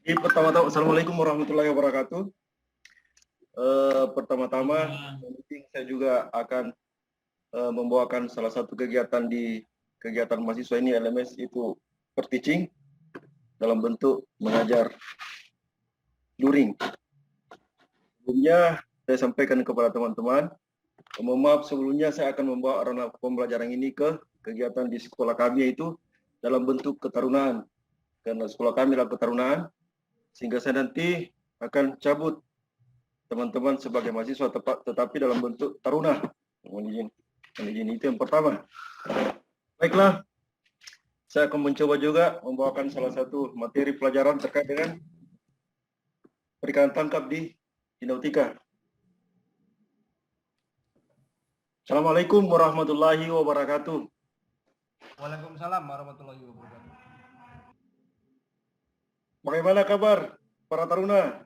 Pertama-tama, Assalamualaikum warahmatullahi wabarakatuh. Pertama-tama, saya juga akan membawakan salah satu kegiatan di kegiatan mahasiswa ini LMS itu per-teaching dalam bentuk mengajar luring. Sebelumnya saya sampaikan kepada teman-teman, mohon maaf sebelumnya saya akan membawa ranah pembelajaran ini ke kegiatan di sekolah kami, yaitu dalam bentuk ketarunaan. Karena sekolah kami adalah ketarunaan, sehingga saya nanti akan cabut teman-teman sebagai mahasiswa tetapi dalam bentuk taruna. Mohon izin itu yang pertama. Baiklah, saya akan mencoba juga membawakan salah satu materi pelajaran terkait dengan perikanan tangkap di nautika. Assalamualaikum warahmatullahi wabarakatuh. Waalaikumsalam warahmatullahi wabarakatuh. Bagaimana kabar para taruna?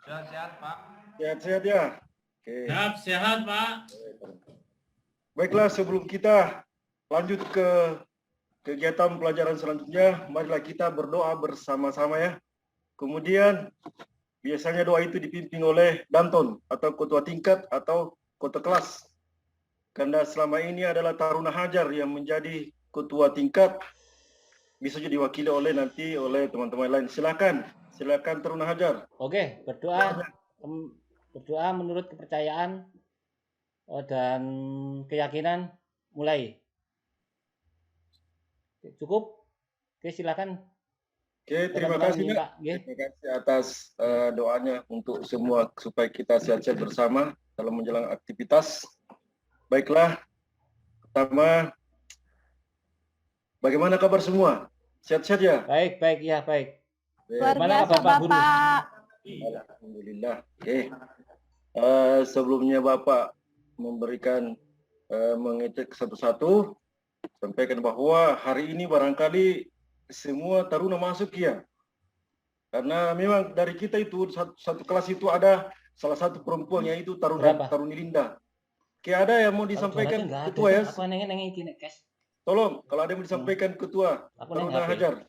Sehat-sehat, Pak. Sehat-sehat ya? Oke. Sehat, Pak. Baiklah, sebelum kita lanjut ke kegiatan pelajaran selanjutnya, marilah kita berdoa bersama-sama ya. Kemudian, biasanya doa itu dipimpin oleh Danton atau ketua tingkat atau ketua kelas. Karena selama ini adalah taruna hajar yang menjadi ketua tingkat, bisa jadi diwakili oleh teman-teman lain. Silakan taruna hajar. Oke, berdoa menurut kepercayaan dan keyakinan mulai. Cukup? Oke, silakan. Oke, terima kasih Pak. Terima kasih atas doanya untuk semua supaya kita sehat-sehat bersama dalam menjalankan aktivitas. Baiklah, pertama, bagaimana kabar semua? Sehat-sehat ya? Baik, ya, baik. Luar biasa, Bapak. Alhamdulillah. Oke. Sebelumnya Bapak memberikan mengecek satu-satu, sampaikan bahwa hari ini barangkali semua taruna masuk ya. Karena memang dari kita itu satu kelas itu ada salah satu perempuan yaitu Taruni Linda. Oke, ada yang mau disampaikan ketua ya? Tolong, kalau ada yang mau disampaikan ketua taruna hajar.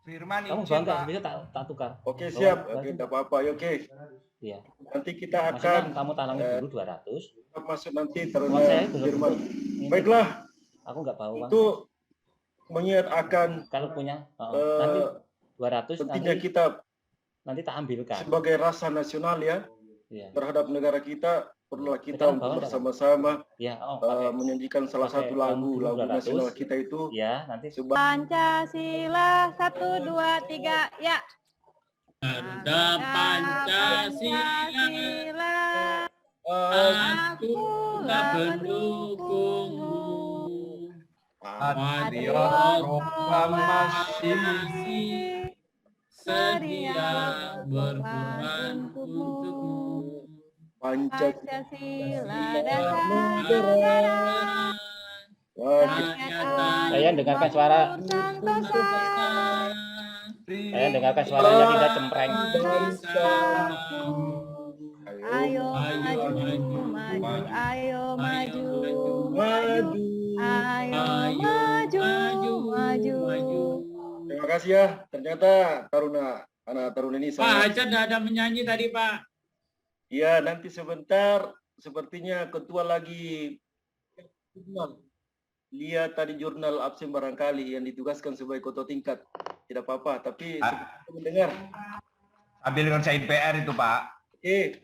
Firman kamu izin, bangga, Pak. bisa tak tukar. Oke, siap. Oke, tidak apa-apa. Oke. Iya. Nanti kita akan kamu tanami dulu 200. Masuk nanti taruna Firman. Baiklah. Aku nggak bawa. Itu mengingat akan kalau punya nanti 200 pentingnya kita nanti tak ambilkan. Sebagai rasa nasional ya. Iya. Terhadap negara kita, perlulah kita untuk bersama-sama menyanyikan salah satu lagu nasional kita itu. Ya, nanti Pancasila 1 2 3 ya. Ada Pancasila, aku tak mendukungmu. Patriot proklamasi, sedia berkorban untukmu. Pancasila dasar saya dengarkan suara. Saya dengarkan suaranya tidak cempreng. Ayo maju, ayo maju, maju. Terima kasih ya. Ternyata anak taruna ini Pak Hajar tidak ada menyanyi tadi, Pak. Iya, nanti sebentar. Sepertinya ketua lagi lihat tadi jurnal absen barangkali yang ditugaskan sebagai ketua tingkat. Tidak apa-apa, tapi mendengar. Ambil dengan PR itu, Pak. Oke.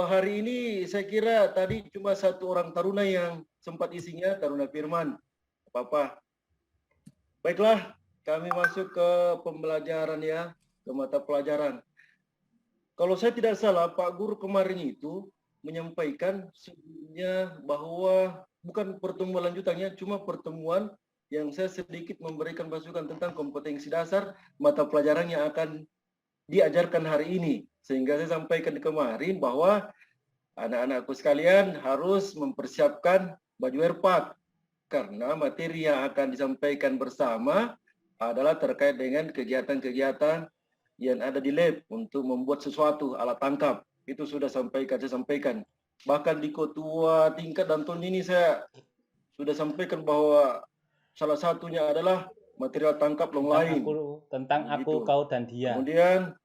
Hari ini saya kira tadi cuma satu orang taruna yang sempat isinya, Taruna Firman. Apa-apa. Baiklah, kami masuk ke pembelajaran ya, ke mata pelajaran. Kalau saya tidak salah, Pak Guru kemarin itu menyampaikan sebelumnya bahwa bukan pertemuan lanjutannya, cuma pertemuan yang saya sedikit memberikan masukan tentang kompetensi dasar mata pelajaran yang akan diajarkan hari ini. Sehingga saya sampaikan kemarin bahwa anak-anakku sekalian harus mempersiapkan baju erpat. Karena materi yang akan disampaikan bersama adalah terkait dengan kegiatan-kegiatan yang ada di lab untuk membuat sesuatu alat tangkap. Itu sudah saya sampaikan. Bahkan di ketua tingkat Danton ini saya sudah sampaikan bahwa salah satunya adalah material tangkap long lain. Tentang aku, Begitu. kau dan dia. Kemudian,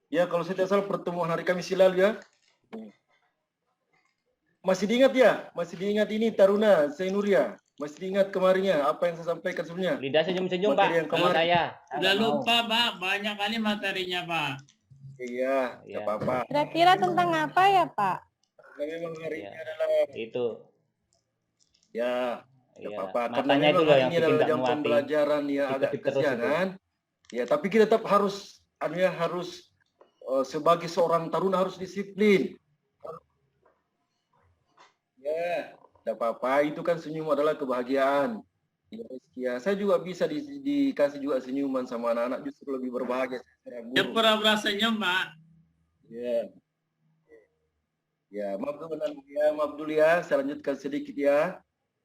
ya kalau saya tidak salah pertemuan hari Kamis silam ya. Masih diingat ya? Masih diingat ini Taruna Zainuria? Masih diingat kemarinnya apa yang saya sampaikan sebelumnya? Linda senyum-senyum, Pak. Materi yang Kalau kemarin. saya. Udah nggak mau. lupa, Pak. Banyak kali materinya, Pak. Iya, Iya. tidak apa-apa. Kira-kira tentang apa ya, Pak? Karena memang hari ini Iya. adalah Itu. ya tidak Iya. apa-apa. Karena Matanya itu memang loh hari yang ini bikin adalah tak jam muati. pembelajaran ya agak Dikit-dikit terus kesiangan. Ya, tapi kita tetap harus sebagai seorang taruna harus disiplin. Ya, tidak apa-apa. Itu kan senyum adalah kebahagiaan. Ya, Rizky, ya. Saya juga bisa dikasih juga senyuman sama anak-anak justru lebih berbahagia secara Ya guru. pura-pura senyum, Pak. Ya. Ya, maaf dulu ya. Saya lanjutkan sedikit ya.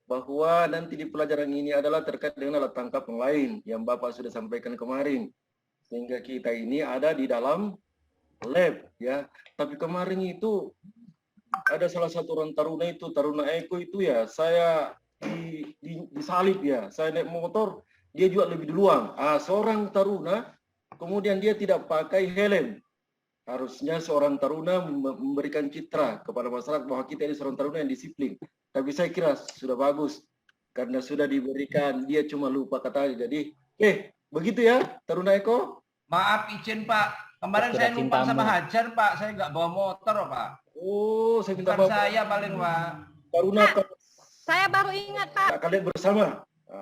Bahwa nanti di pelajaran ini adalah terkait dengan alat tangkap yang lain yang Bapak sudah sampaikan kemarin. Sehingga kita ini ada di dalam lab ya. Tapi kemarin itu ada salah satu orang taruna itu, Taruna Eko itu ya, saya disalib ya. Saya naik motor, dia juga lebih duluan. Seorang taruna, kemudian dia tidak pakai helm. Harusnya seorang taruna memberikan citra kepada masyarakat bahwa kita ini seorang taruna yang disiplin. Tapi saya kira sudah bagus karena sudah diberikan, dia cuma lupa katanya. Jadi, begitu ya, Taruna Eko. Maaf izin Pak, kemarin Segera saya numpang cintamu. sama Hajar Pak, saya nggak bawa motor Pak. Oh, saya minta Bukan maaf. saya paling Pak. Taruna Saya baru ingat, Pak. kita akan lihat bersama.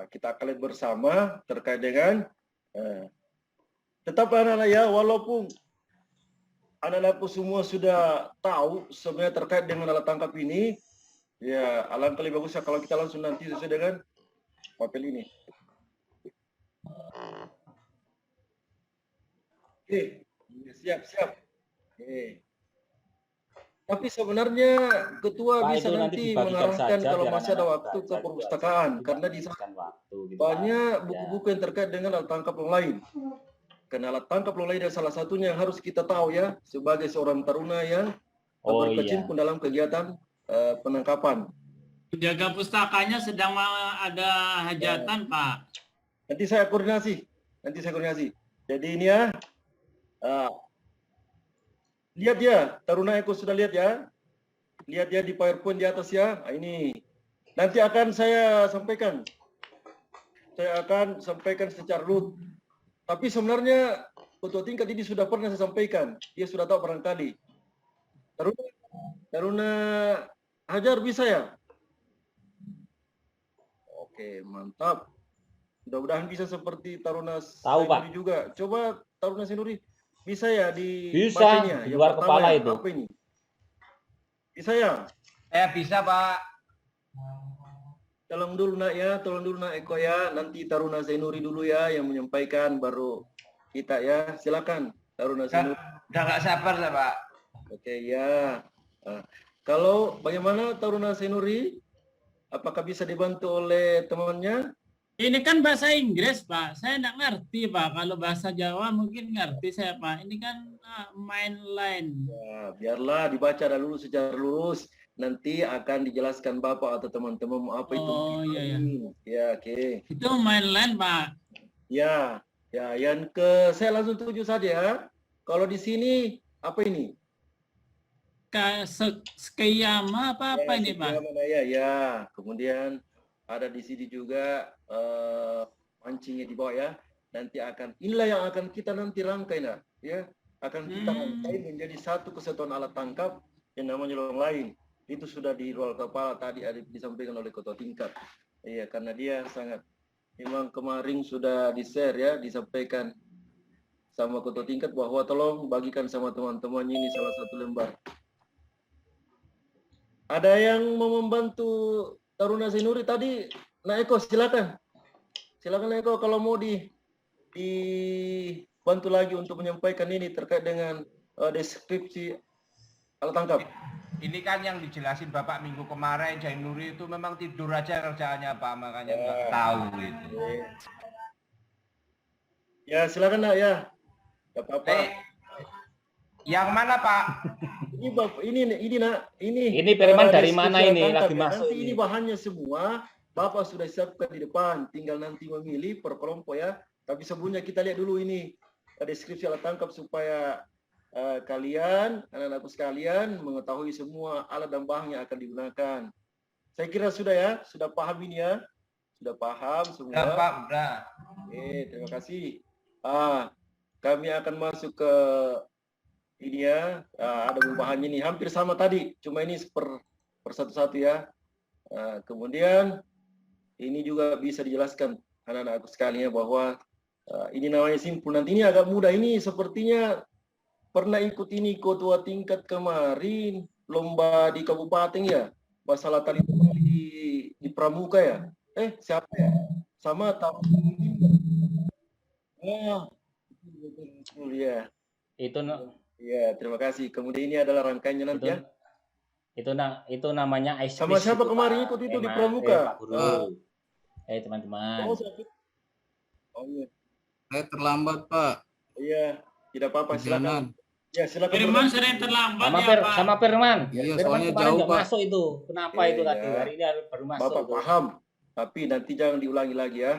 Kita akan lihat bersama terkait dengan tetap anak-anak ya, walaupun anak-anakku semua sudah tahu sebenarnya terkait dengan alat tangkap ini, ya alangkah lebih bagusnya kalau kita langsung nanti sesuai dengan papel ini. Oke, siap. Oke. Tapi sebenarnya ketua Pak, bisa itu nanti dibagikan mengarahkan saja, kalau biar masih ada anak-anak waktu ke belajar perpustakaan juga. karena di sana Bukan waktu, gitu, banyak Pak. buku-buku yang terkait dengan alat tangkap yang lain. Karena alat tangkap yang lain adalah salah satunya yang harus kita tahu ya sebagai seorang taruna yang Oh, berkecimpung dalam kegiatan penangkapan. Penjaga pustakanya sedang ada hajatan, Pak. Nanti saya koordinasi. Jadi ini ya, lihat ya, Taruna Eko sudah lihat ya. Lihat ya di PowerPoint di atas ya. Ini nanti akan saya sampaikan. Saya akan sampaikan secara lut. Tapi sebenarnya ketua tingkat ini sudah pernah saya sampaikan. Dia sudah tahu barangkali. Taruna Hajar bisa ya? Oke, mantap. Mudah-mudahan bisa seperti Taruna Tahu, Pak. Sinuri juga. Coba Taruna Sinuri bisa ya di Bisa, bacanya? di Yang luar pertama kepala ya, itu. apa ini? Bisa ya? Saya bisa Pak. Tolong dulu nak Eko ya. Nanti Taruna Sinuri dulu ya yang menyampaikan, baru kita ya. Silakan Taruna Sinuri. Udah nggak sabar saya Pak. Oke ya. Kalau bagaimana Taruna Sinuri? Apakah bisa dibantu oleh temannya? Ini kan bahasa Inggris, Pak. Saya nggak ngerti, Pak. Kalau bahasa Jawa mungkin ngerti saya, Pak. Ini kan main line. Ya, biarlah dibaca dulu secara lurus. Nanti akan dijelaskan Bapak atau teman-teman apa itu. Oh, iya. Ya, oke. Itu main line, Pak. Ya, yang saya langsung tuju saja. Kalau di sini apa ini? Skeyama apa ini, Pak? Ya. Kemudian ada di sini juga mancingnya di bawah ya. Nanti inilah yang akan kita nanti rangkai ya. Akan kita rangkai menjadi satu kesatuan alat tangkap yang namanya long lain. Itu sudah di luar kepala tadi disampaikan oleh ketua tingkat. Iya, karena dia sangat memang kemarin sudah di-share ya, disampaikan sama ketua tingkat bahwa tolong bagikan sama teman-temannya ini salah satu lembar. Ada yang mau membantu Taruna Sinuri tadi? Nah Eko silakan. Silakan Eko kalau mau dibantu lagi untuk menyampaikan ini terkait dengan deskripsi alat tangkap. Ini kan yang dijelasin Bapak minggu kemarin, Jainuri itu memang tidur aja kerjaannya Pak, makanya nggak tahu gitu. Ya silakan nak ya. Gak apa-apa. Yang mana Pak? Ini Bapak, ini nak, ini. Ini Firman dari mana deskripsi ini? alat tangkap Lagi ya. masuk Nanti ini bahannya semua Bapak sudah siapkan di depan, tinggal nanti memilih per kelompok ya. Tapi sebelumnya kita lihat dulu ini deskripsi alat tangkap supaya kalian, anak-anakku sekalian mengetahui semua alat dan bahan yang akan digunakan. Saya kira sudah ya, sudah paham ini ya. Sudah paham semua. Udah, Pak, udah. Oke, terima kasih. Kami akan masuk ke ini ya. Ada bahannya ini hampir sama tadi, cuma ini per satu-satu ya. Kemudian ini juga bisa dijelaskan anak-anakku sekalian bahwa ini namanya simpul. Nanti ini agak mudah. Ini sepertinya pernah ikut ini ketua tingkat kemarin lomba di kabupaten ya. Masalah tali di pramuka ya. Siapa ya? Sama tahu. Betul ya. Itu Ya, terima kasih. Kemudian ini adalah rangkaiannya nanti ya. itu namanya ice Sama quiz siapa itu, kemarin Pak. ikut itu di Pak pramuka? Guru. Teman-teman. Oh iya. Saya terlambat, Pak. Iya, tidak apa-apa, silakan. Ya, silakan. Firman sering terlambat Sama, ya Pak. sama Firman. Iya, Firman soalnya kemarin jauh, nggak Pak. masuk itu. Kenapa Iya, itu tadi? iya. Hari ini baru masuk. Bapak itu. paham, tapi nanti jangan diulangi lagi ya.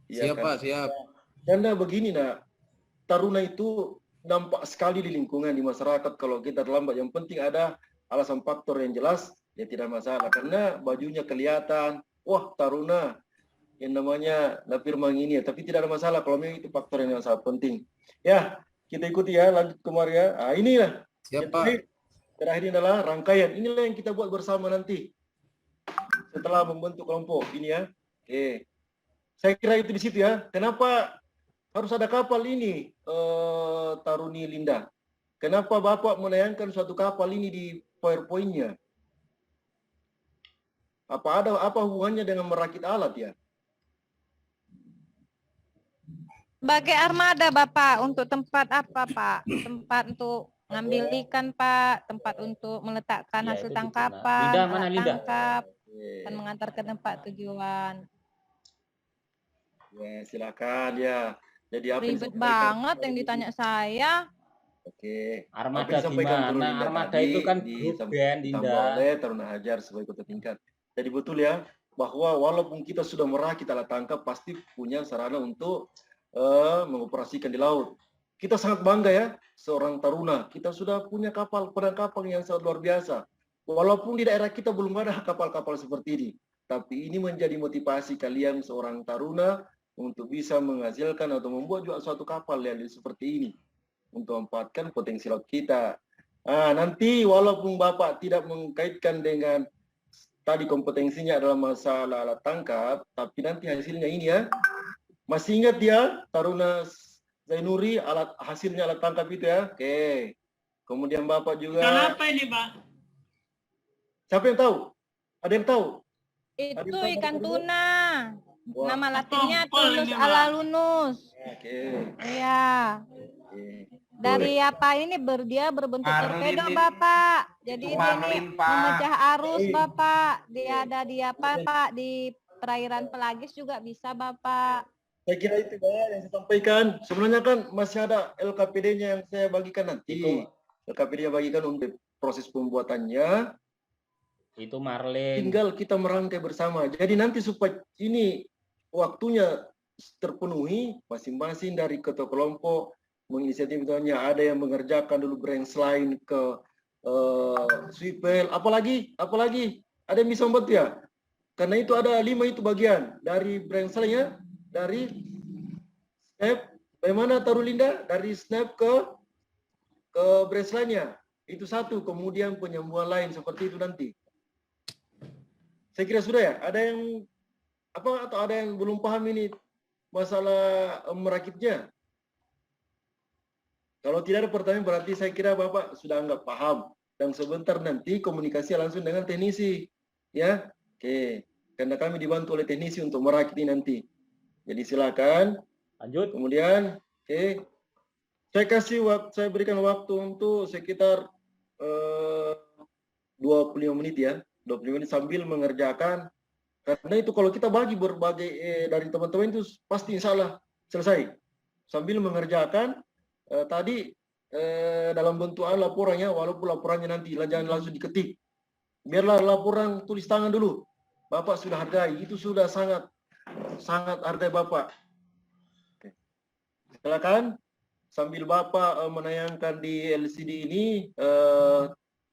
Iya Siap, kan? Pak, siap. Karena begini nak, taruna itu dampak sekali di lingkungan, di masyarakat kalau kita terlambat. Yang penting ada alasan faktor yang jelas, ya tidak masalah. Karena bajunya kelihatan, wah taruna yang namanya Firman ini ya, tapi tidak ada masalah kalau memang itu faktor yang sangat penting. Ya, kita ikuti ya, lanjut ke Maria. Inilah. Siap, yang Pak. terakhir ini adalah rangkaian. Inilah yang kita buat bersama nanti setelah membentuk kelompok ini ya. Oke. Saya kira itu di situ ya. Kenapa harus ada kapal ini, Taruni Linda? Kenapa Bapak menayangkan suatu kapal ini di PowerPoint-nya? Apa hubungannya dengan merakit alat ya? Sebagai armada Bapak, untuk tempat apa Pak? Tempat untuk ngambil ikan Pak, tempat untuk meletakkan Ya, hasil itu tangkapan, Linda, mana alat Linda? tangkap, Oke. dan mengantar ke tempat tujuan. Ya, silakan ya. Jadi apa yang Ribet disampaikan? banget yang ditanya saya. Oke. Apa Armada yang disampaikan Taruna gimana? Linda Armada tadi itu kan grup band, ditambah Linda. oleh Taruna Hajar sebagai ketua tingkat. Jadi betul ya, bahwa walaupun kita sudah merakit alat tangkap, pasti punya sarana untuk mengoperasikan di laut. Kita sangat bangga ya, seorang taruna. Kita sudah punya kapal, kapal yang sangat luar biasa. Walaupun di daerah kita belum ada kapal-kapal seperti ini. Tapi ini menjadi motivasi kalian seorang taruna untuk bisa menghasilkan atau membuat juga suatu kapal yang seperti ini. Untuk memanfaatkan potensi laut kita. Nanti walaupun Bapak tidak mengkaitkan dengan tadi kompetensinya adalah masalah alat tangkap, tapi nanti hasilnya ini ya. Masih ingat ya, Taruna Zainuri, hasilnya alat tangkap itu ya? Oke. Kemudian Bapak juga... Kenapa ini Pak? Siapa yang tahu? Ada yang tahu? Itu ikan tuna. Wah. Nama latinnya Tongkol Tunus ini, Pak. ala lunus. Oke. Iya. Oke. Dari apa ini dia berbentuk Marlin torpedo ini- Bapak. Jadi itu dia marlin, ini Pak. memecah arus Bapak. Dia ada di apa Pak? Di perairan pelagis juga bisa Bapak. Saya kira itu ya yang saya sampaikan. Sebenarnya kan masih ada LKPD-nya yang saya bagikan nanti. LKPD-nya bagikan untuk proses pembuatannya. Itu Marlin. Tinggal kita merangkai bersama. Jadi nanti supaya ini waktunya terpenuhi, masing-masing dari ketua kelompok menginisiatif misalnya ada yang mengerjakan dulu branch line ke sweepel, apalagi ada yang bisa membantu ya. Karena itu ada 5 itu bagian dari branch line-nya, dari snap, bagaimana Tarulinda dari snap ke branch line-nya. Itu satu, kemudian penyambungan lain seperti itu nanti. Saya kira sudah ya. Ada yang atau ada yang belum paham ini masalah merakitnya? Kalau tidak ada pertanyaan berarti saya kira Bapak sudah anggap paham. Dan sebentar nanti komunikasi langsung dengan teknisi. Ya, oke. Karena kami dibantu oleh teknisi untuk merakit ini nanti. Jadi silakan. Lanjut. Kemudian, oke. Saya berikan waktu untuk sekitar 25 menit ya. 25 menit sambil mengerjakan. Karena itu kalau kita bagi berbagai dari teman-teman itu pasti insya Allah selesai. Sambil mengerjakan tadi dalam bentukan laporannya, walaupun laporannya nanti jangan langsung diketik. Biarlah laporan tulis tangan dulu. Bapak sudah hargai, itu sudah sangat hargai Bapak. Silakan sambil Bapak menayangkan di LCD ini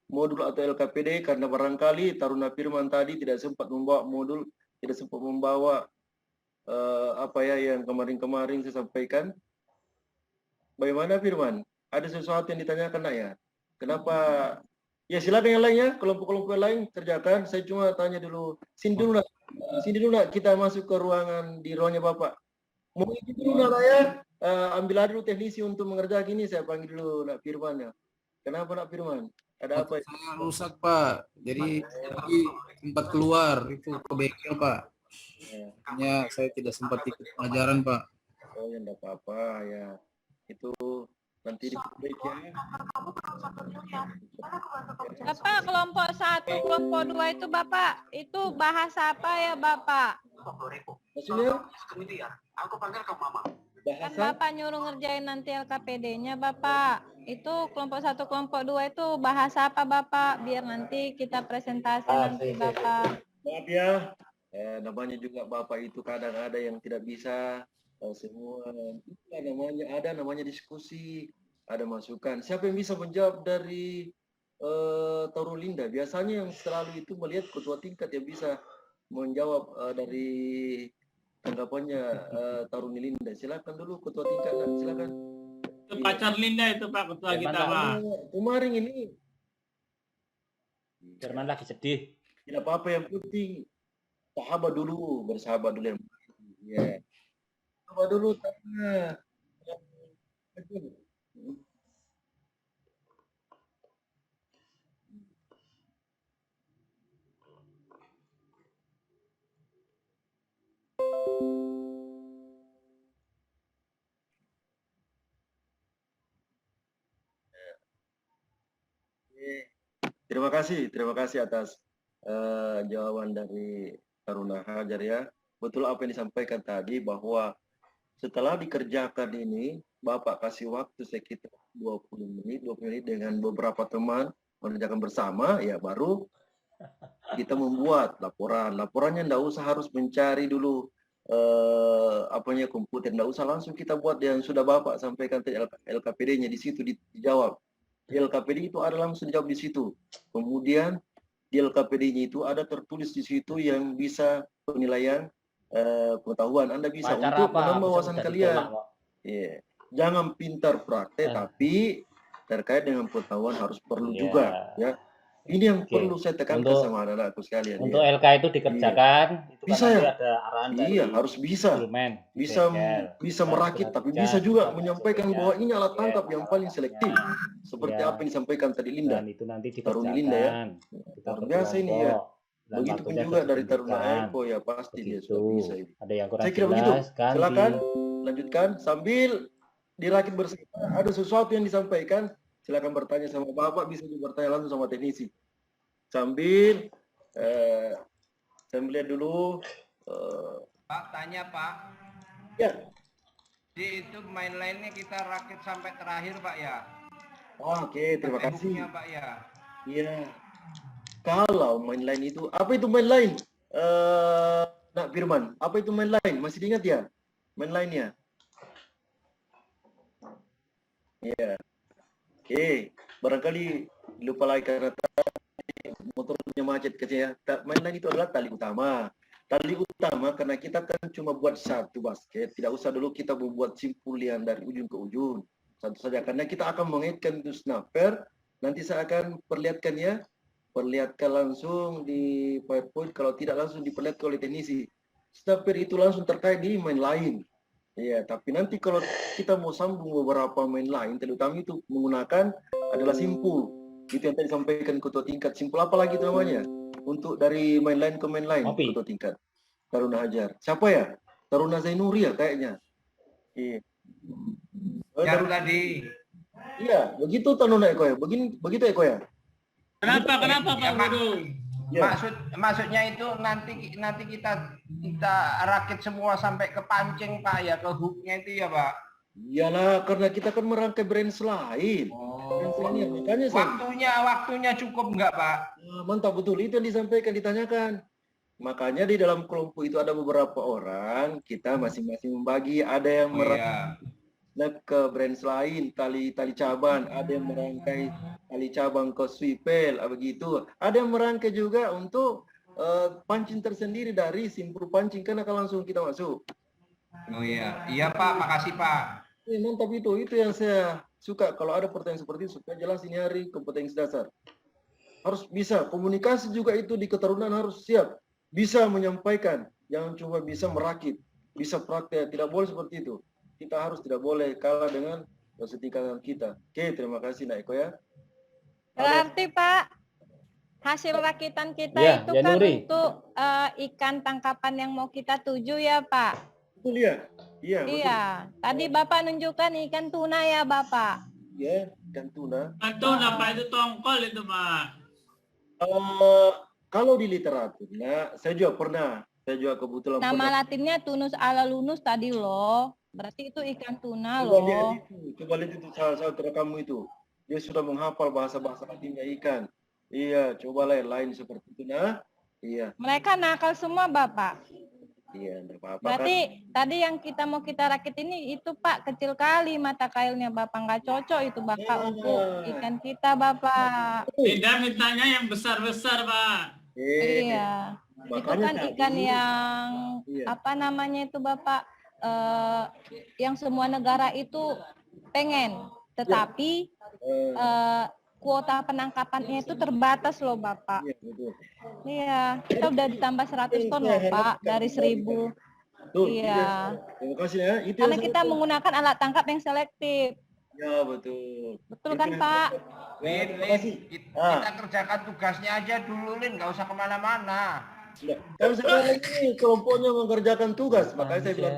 modul atau LKPD, karena barangkali Taruna Firman tadi tidak sempat membawa modul, tidak sempat membawa apa ya yang kemarin-kemarin saya sampaikan. Bagaimana Firman? Ada sesuatu yang ditanyakan nak ya? Kenapa? Ya silakan yang lainnya, kelompok-kelompok lain kerjakan. Saya cuma tanya dulu. Sini dulu nak, kita masuk ke ruangan di ruangnya Bapak. Mau ikut dulu nak ya? Ambil dulu teknisi untuk mengerjakan ini. Saya panggil dulu nak Firman ya. Kenapa nak Firman? Ada apa? Saya rusak Pak. Jadi sempat keluar itu ke bengkel Pak. Hanya saya tidak sempat ikut pelajaran Pak. Oh ya enggak apa-apa ya. Itu nanti diperbaiki ya. Bapak kelompok 1, kelompok 2 itu Bapak, itu bahasa apa ya Bapak? Maksudnya? Kan Bahasa? Bapak nyuruh ngerjain nanti LKPD-nya Bapak. Itu kelompok 1, kelompok 2 itu bahasa apa Bapak? Biar nanti kita presentasi nanti Bapak. Maaf ya, namanya juga Bapak itu kadang ada yang tidak bisa semua. Itulah namanya diskusi, ada masukan. Siapa yang bisa menjawab dari Taruna Linda? Biasanya yang selalu itu melihat ketua tingkat yang bisa menjawab dari tanggapannya Taruna Linda. Silakan dulu ketua tingkat, silakan. Itu pacar Linda itu Pak, ketua kita Pak. Kemarin ini Firman lagi sedih. tidak apa-apa, yang penting bersahabat dulu yang ya. Sahabat dulu tanya. Terima kasih atas jawaban dari Taruna Hajar ya. Betul apa yang disampaikan tadi, bahwa setelah dikerjakan ini, Bapak kasih waktu sekitar 20 menit dengan beberapa teman mengerjakan bersama, ya baru kita membuat laporan. Laporannya enggak usah harus mencari dulu komputer, enggak usah langsung kita buat yang sudah Bapak sampaikan tadi, LKPD-nya di situ dijawab. Di LKPD itu ada langsung dijawab di situ. Kemudian di LKPD-nya itu ada tertulis di situ yang bisa penilaian pengetahuan. Anda bisa Pacar untuk apa? menambah wawasan Bisa kalian. ditolak, Pak. Yeah. Jangan pintar praktek, tapi terkait dengan pengetahuan harus perlu juga. Ya, ini yang Oke. perlu saya tekankan sama anak-anakku sekalian. Untuk ya. LK itu dikerjakan, itu kan Bisa nanti ya? ada arahan dari Iya, harus bisa. Filmen, Bisa bengkel. merakit, tapi bisa juga menyampaikan bahwa ini alat tangkap yang paling selektif. Seperti Ya. apa yang disampaikan tadi Linda. Dan itu nanti Taruna dikerjakan. Linda ya. Kita Luar biasa ini ya. berkelompok. Dan Begitupun waktunya juga dari Taruna ditentukan. Eko ya, pasti dia Begitu. sudah bisa ini. Ada yang kurang Saya kira begitu. jelas, ganti. Silakan lanjutkan sambil dirakit bersama. Ada sesuatu yang disampaikan, silakan bertanya sama Bapak, bisa juga bertanya langsung sama teknisi. Sambil saya melihat dulu. Pak, tanya Pak. Ya. Jadi itu main lainnya kita rakit sampai terakhir Pak ya. Oke, terima Sampai kasih. hooknya, Pak ya. Iya. Kalau main line itu, apa itu main line? Nak Firman, apa itu main line? Masih diingat ya? Main line-nya? Iya. Oke, barangkali lupa lagi karena motornya macet kecil ya. Main line itu adalah tali utama. Tali utama karena kita kan cuma buat satu basket, tidak usah dulu kita membuat simpul yang dari ujung ke ujung. Satu saja, karena kita akan mengaitkan itu snapper. Nanti saya akan perlihatkan langsung di PowerPoint, kalau tidak langsung diperlihatkan oleh teknisi. Snapper itu langsung terkait di main line. Iya, tapi nanti kalau kita mau sambung beberapa main line, terutama itu menggunakan adalah simpul. Itu yang tadi disampaikan ketua tingkat. Simpul apa lagi itu namanya? Untuk dari main line ke main line, Kopi. ketua tingkat. Taruna Hajar. Siapa ya? Taruna Zainuri ya kayaknya. Iya. Yang tadi. Iya, begitu Taruna Eko ya. Begitu Eko ya. Kenapa Ya, Pak Pak. Guru? Ya. Maksudnya itu nanti kita rakit semua sampai ke pancing Pak ya, ke hooknya itu ya Pak. Iyalah, karena kita kan merangkai brand lain. Brand lainnya, makanya saya. Waktunya cukup enggak Pak? Mantap betul, itu yang disampaikan, ditanyakan. Makanya di dalam kelompok itu ada beberapa orang, kita masing-masing membagi, ada yang Oh iya. ke branch lain, tali cabang, ada yang merangkai tali cabang ke swipel, begitu. Ada yang merangkai juga untuk pancing tersendiri dari simpul pancing, karena akan langsung kita masuk. Oh iya. Iya Pak, makasih Pak. Mantap itu yang saya suka. Kalau ada pertanyaan seperti itu, supaya jelas ini hari kompetensi dasar. Harus bisa, komunikasi juga itu di keterunan harus siap. Bisa menyampaikan, jangan cuma bisa merakit, bisa praktek, tidak boleh seperti itu. Kita harus tidak boleh kalah dengan setingkatan kita. Oke, terima kasih Nak Eko ya. Berarti Pak, hasil rakitan kita Ya, itu ya, kan Nuri. untuk ikan tangkapan yang mau kita tuju ya Pak. Betul ya? Iya, betul. Iya, tadi Bapak nunjukkan ikan tuna ya Bapak. Ya, ikan tuna. Tuna Pak, itu tongkol itu Pak. Kalau di literaturnya, saya juga pernah. Saya juga kebetulan Nama pernah. latinnya Tunus alalunus tadi loh. Berarti itu ikan tuna Coba lihat loh. itu, coba lihat itu saudara kamu itu. Dia sudah menghafal bahasa-bahasa latinnya ikan. Iya, coba lain seperti itu nah. Iya, Mereka nakal semua Bapak. iya, enggak apa-apa kan. Berarti tadi yang mau kita rakit ini itu Pak kecil kali mata kailnya Bapak, nggak cocok itu Bapak untuk ikan kita Bapak. Tidak, mintanya yang besar-besar Pak. Iya. Itu Makanya kan tadi, ikan yang iya. apa namanya itu Bapak, yang semua negara itu pengen, tetapi kuota penangkapannya itu terbatas loh Bapak. Iya, betul. Iya, kita udah ditambah 100 ton loh Pak dari 1000. Betul, Iya. Terima kasih ya. Itu Karena yang kita menggunakan alat tangkap yang selektif. ya, betul. Betul Itu kan yang- Pak? Lin, Terima Lin, kasih. kita kerjakan tugasnya aja dulu, Lin. Nggak usah kemana-mana. Sudah. Kan sekarang ini kelompoknya mengerjakan tugas, makanya saya bilang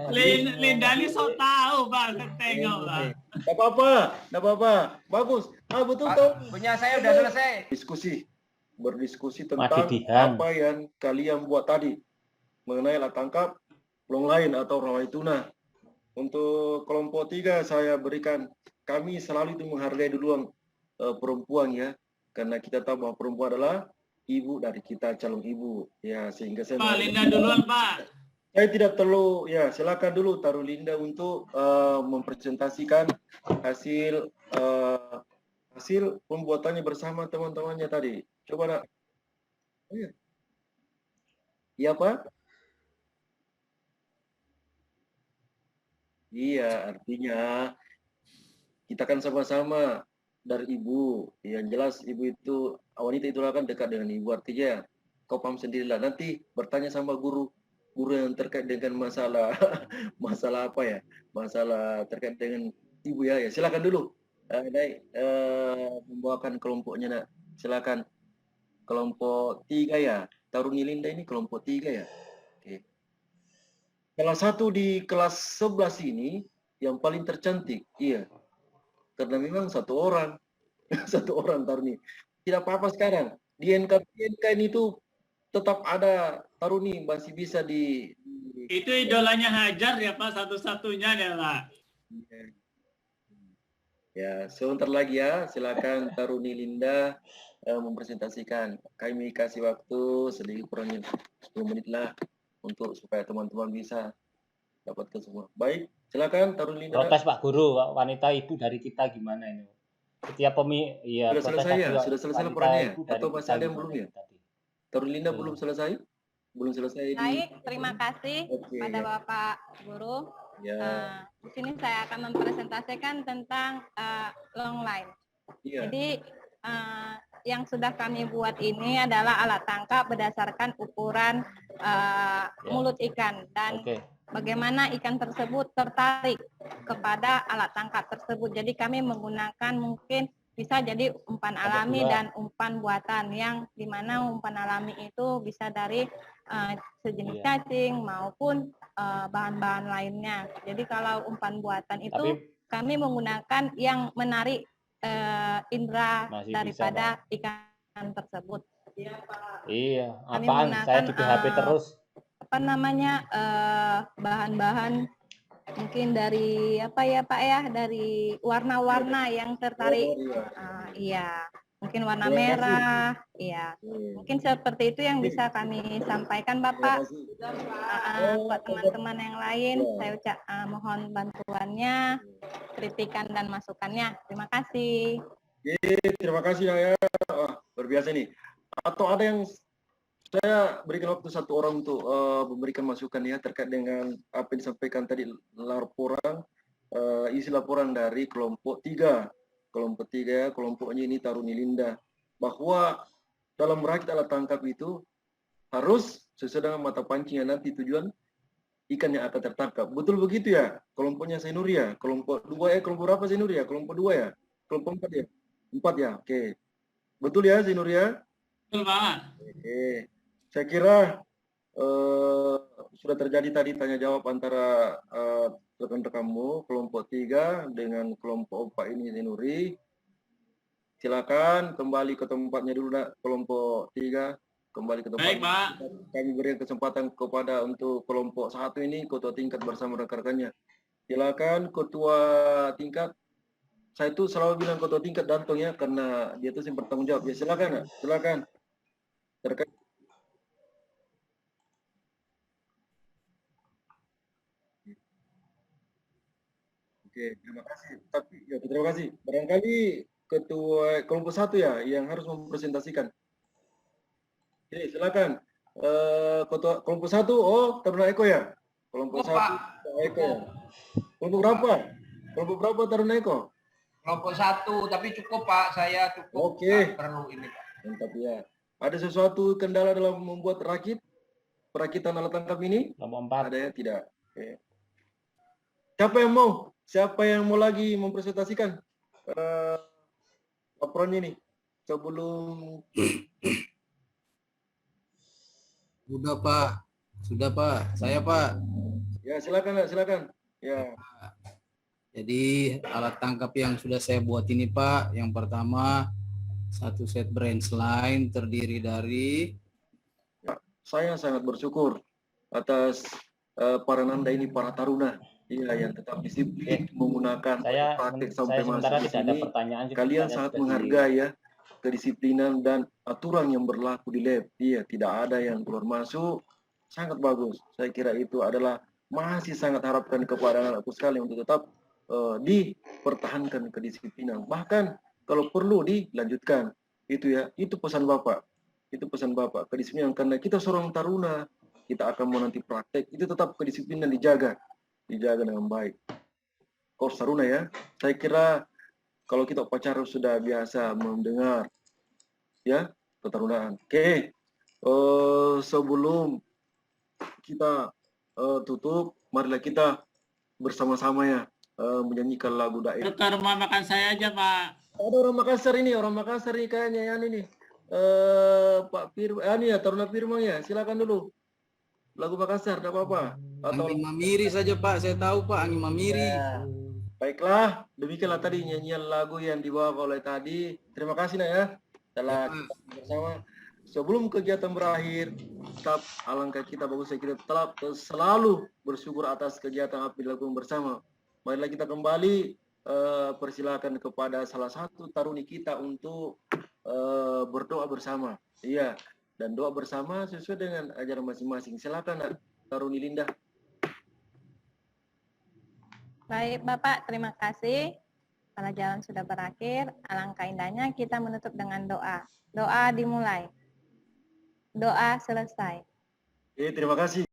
Lindani so tahu Pak, saya tengok Pak. Nggak apa-apa, bagus. Betul Pak, tahu. punya saya udah selesai. Berdiskusi tentang Madidihan. apa yang kalian buat tadi mengenai alat tangkap long lain atau rawan tuna. Untuk kelompok 3 saya berikan, kami selalu itu menghargai duluan perempuan ya, karena kita tahu bahwa perempuan adalah ibu dari kita, calon ibu ya, sehingga saya Pak, Linda duluan Pak. saya tidak perlu ya, silakan dulu taruh Linda untuk mempresentasikan hasil hasil pembuatannya bersama teman-temannya tadi. Coba Nak. Iya. Iya Pak? Iya, artinya kita kan sama-sama dari ibu. Yang jelas ibu itu, wanita itu kan dekat dengan ibu. Artinya kau paham sendirilah. Nanti bertanya sama guru yang terkait dengan masalah masalah apa ya? Masalah terkait dengan ibu ya. Ya silakan dulu. Membawakan kelompoknya Nak. Silakan. Kelompok 3 ya. Taruni Linda ini kelompok 3 ya. Oke. Salah satu di kelas 11 ini yang paling tercantik, iya. Karena memang satu orang Taruni. Tidak apa-apa sekarang. Di NKN itu tetap ada Taruni, masih bisa di Itu idolanya Hajar ya Pak, satu-satunya ya Pak. Ya, sebentar lagi ya. Silakan Taruni Linda mempresentasikan. Kami kasih waktu sedikit kurangnya 10 menit lah untuk supaya teman-teman bisa dapatkan semua. Baik, silakan Taruni Linda. Protes Pak Guru, wanita ibu dari kita gimana ini? Setiap iya, Sudah selesai ya? Sudah selesai laporannya ya? Atau masih ada yang belum ya? Taruni Linda belum selesai? Belum selesai di... Baik, terima kasih Oke, pada ya. Bapak Guru. Ya, Di sini saya akan mempresentasikan tentang long line. iya. Jadi yang sudah kami buat ini adalah alat tangkap berdasarkan ukuran mulut ikan dan Oke. bagaimana ikan tersebut tertarik kepada alat tangkap tersebut. Jadi kami menggunakan mungkin bisa jadi umpan alami dan umpan buatan, yang dimana umpan alami itu bisa dari sejenis cacing maupun bahan-bahan lainnya. Jadi kalau umpan buatan itu kami menggunakan yang menarik indera Masih daripada ikan tersebut. Iya, Kami apaan? Saya di menggunakan, PHP terus. Apa namanya, bahan-bahan mungkin dari apa ya Pak ya, dari warna-warna yang tertarik. Iya, mungkin warna Terima kasih. merah. Iya, mungkin seperti itu yang bisa kami sampaikan Terima Bapak. kasih. Buat teman-teman yang lain, Ya. saya mohon bantuannya, kritikan dan masukannya. Terima kasih. Terima kasih ya. Wah, luar biasa nih. Atau ada yang saya berikan waktu satu orang untuk memberikan masukan ya terkait dengan apa yang disampaikan tadi laporan, isi laporan dari kelompok 3. Kelompok 3, kelompoknya ini Taruni Linda. Bahwa dalam merakit alat tangkap itu harus sesuai dengan mata pancing yang nanti tujuan ikan yang akan tertangkap. Betul begitu ya? Kelompoknya Zainur ya? Kelompok 2 kelompok berapa Zainur ya? Kelompok 2 ya? Kelompok 4 ya? 4 ya? Oke. Betul ya Zainur ya? Betul, Pak. Oke. Saya kira sudah terjadi tadi tanya jawab antara rekan-rekanmu kelompok 3 dengan kelompok 4 ini Zainuri. Silakan kembali ke tempatnya dulu nak, kelompok 3 kembali ke tempat. Baik, Pak. Kami berikan kesempatan kepada untuk kelompok 1 ini ketua tingkat bersama rekan-rekannya. Silakan ketua tingkat. Saya itu selalu bilang ketua tingkat Dantong ya karena dia itu yang bertanggung jawab. Ya silakan nak, silakan. Terkait Oke, terima kasih. Tapi ya terima kasih. Barangkali ketua kelompok 1 ya yang harus mempresentasikan. Oke, silakan. Ketua kelompok 1, Taruna Eko ya? Kelompok 1 Taruna Eko ya. Kelompok berapa? Kelompok berapa Taruna Eko? Kelompok 1, tapi cukup Pak, saya cukup. Oke. Nggak perlu ini Pak. Mantap ya. Ada sesuatu kendala dalam membuat perakitan alat tangkap ini? Kelompok 4. Ada ya? Tidak. Oke. Siapa yang mau lagi mempresentasikan laporannya ini sebelum? Sudah Pak, sudah Pak, saya Pak. Ya silakan, silakan. Ya. Jadi alat tangkap yang sudah saya buat ini Pak, yang pertama satu set branch line terdiri dari. Saya sangat bersyukur atas para nanda ini, para taruna. Iya, yang tetap disiplin menggunakan praktik sampai sementara masuk di tidak ada sini. pertanyaan. Kalian sangat menghargai ya kedisiplinan dan aturan yang berlaku di lab. Iya, tidak ada yang keluar masuk. Sangat bagus. Saya kira itu adalah masih sangat harapkan kepada anak-anakku sekalian untuk tetap dipertahankan kedisiplinan. Bahkan kalau perlu dilanjutkan. Itu ya, itu pesan Bapak. Itu pesan Bapak. Kedisiplinan karena kita seorang taruna, kita akan mau nanti praktek, itu tetap kedisiplinan dijaga dengan baik. Kors Taruna ya, saya kira kalau kita upacara sudah biasa mendengar ya ketarunaan. Oke, sebelum kita tutup, marilah kita bersama-sama ya menyanyikan lagu daerah. Ke rumah makan saya aja, Pak. Ada orang Makassar ini kayaknya ya ini. Pak Firman, ini ya Taruna Firman ya, silakan dulu. Lagu Makassar, tidak apa-apa. Atau Angin Mamiri saja Pak, saya tahu Pak, Angin Mamiri. ya. Baiklah, demikianlah tadi nyanyian lagu yang dibawa oleh tadi. Terima kasih nak ya telah kita bersama. Sebelum kegiatan berakhir, tetap alangkah kita bagusnya kita tetap selalu bersyukur atas kegiatan apa yang dilakukan bersama. Marilah kita kembali persilakan kepada salah satu taruni kita untuk berdoa bersama. Iya. Dan doa bersama sesuai dengan ajaran masing-masing. Silakan nak, Taruni Linda. Baik Bapak, terima kasih. Pelajaran sudah berakhir. Alangkah indahnya kita menutup dengan doa. Doa dimulai. Doa selesai. Terima kasih.